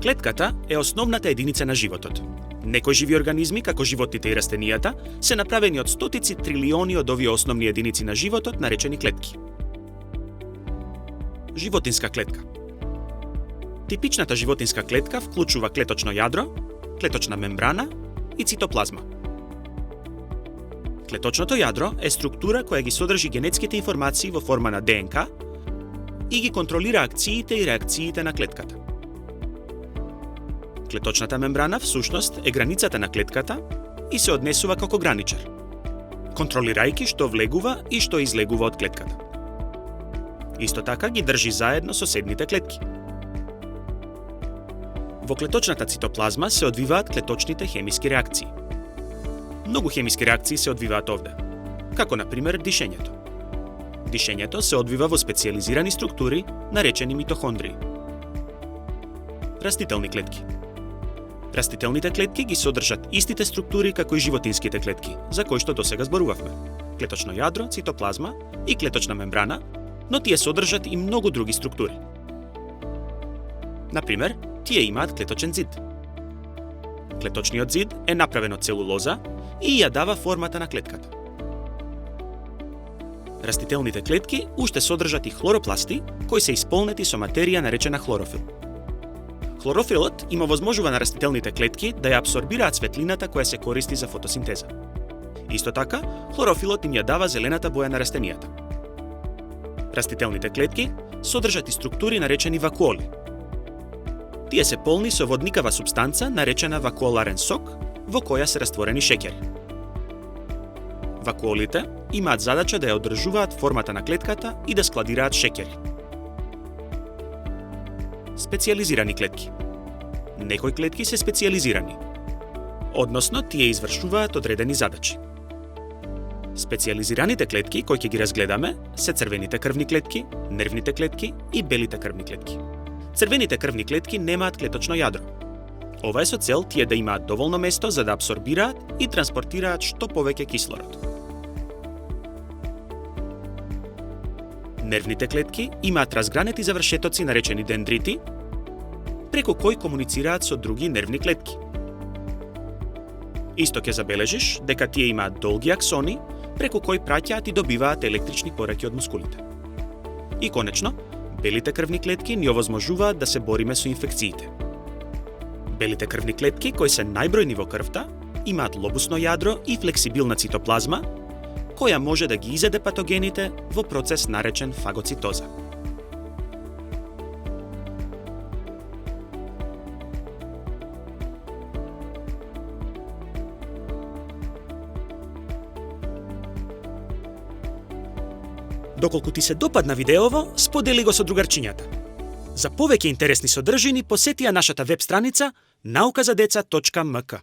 Клетката е основната единица на животот. Некои живи организми, како животните и растенијата, се направени од стотици трилиони од овие основни единици на животот, наречени клетки. Животинска клетка. Типичната животинска клетка вклучува клеточно јадро, клеточна мембрана и цитоплазма. Клеточното јадро е структура која ги содржи генетските информации во форма на ДНК и ги контролира акциите и реакциите на клетката. Клеточната мембрана всушност е границата на клетката и се однесува како граничар, контролирајќи што влегува и што излегува од клетката. Исто така ги држи заедно соседните клетки. Во клеточната цитоплазма се одвиваат клеточните хемиски реакции. Многу хемиски реакции се одвиваат овде, како на пример дишењето. Дишењето се одвива во специјализирани структури, наречени митохондрии. Растителни клетки. Растителните клетки ги содржат истите структури како и животинските клетки, за кои што досега зборувавме. Клеточно јадро, цитоплазма и клеточна мембрана, но тие содржат и многу други структури. Например, тие имаат клеточен зид. Клеточниот зид е направен од целулоза и ја дава формата на клетката. Растителните клетки уште содржат и хлоропласти, кои се исполнети со материја наречена хлорофил. Хлорофилот има возможува на растителните клетки да ја абсорбираат светлината која се користи за фотосинтеза. Исто така, хлорофилот им ја дава зелената боја на растенијата. Растителните клетки содржат и структури наречени вакуоли. Тие се полни со водникава супстанца наречена вакуоларен сок, во која се растворени шеќери. Вакуолите имаат задача да ја одржуваат формата на клетката и да складираат шеќери. Специјализирани клетки. Некои клетки се специјализирани, односно тие извршуваат одредени задачи. Специјализираните клетки кои ќе ги разгледаме се црвените крвни клетки, нервните клетки и белите крвни клетки. Црвените крвни клетки немаат клеточно јадро. Ова е со цел тие да имаат доволно место за да абсорбираат и транспортираат што повеќе кислород. Нервните клетки имаат разгранети завршетоци наречени дендрити, преку кои комуницираат со други нервни клетки. Исто ќе забележиш дека тие имаат долги аксони, преку кои праќаат и добиваат електрични пораки од мускулите. И конечно, белите крвни клетки ни овозможуваат да се бориме со инфекциите. Белите крвни клетки, кои се најбројни во крвта, имаат лобусно јадро и флексибилна цитоплазма, која може да ги изеде патогените во процес наречен фагоцитоза. Доколку ти се допадна видеово, сподели го со другарчињата. За повеќе интересни содржини посети ја нашата веб страница nauказадеца.mk.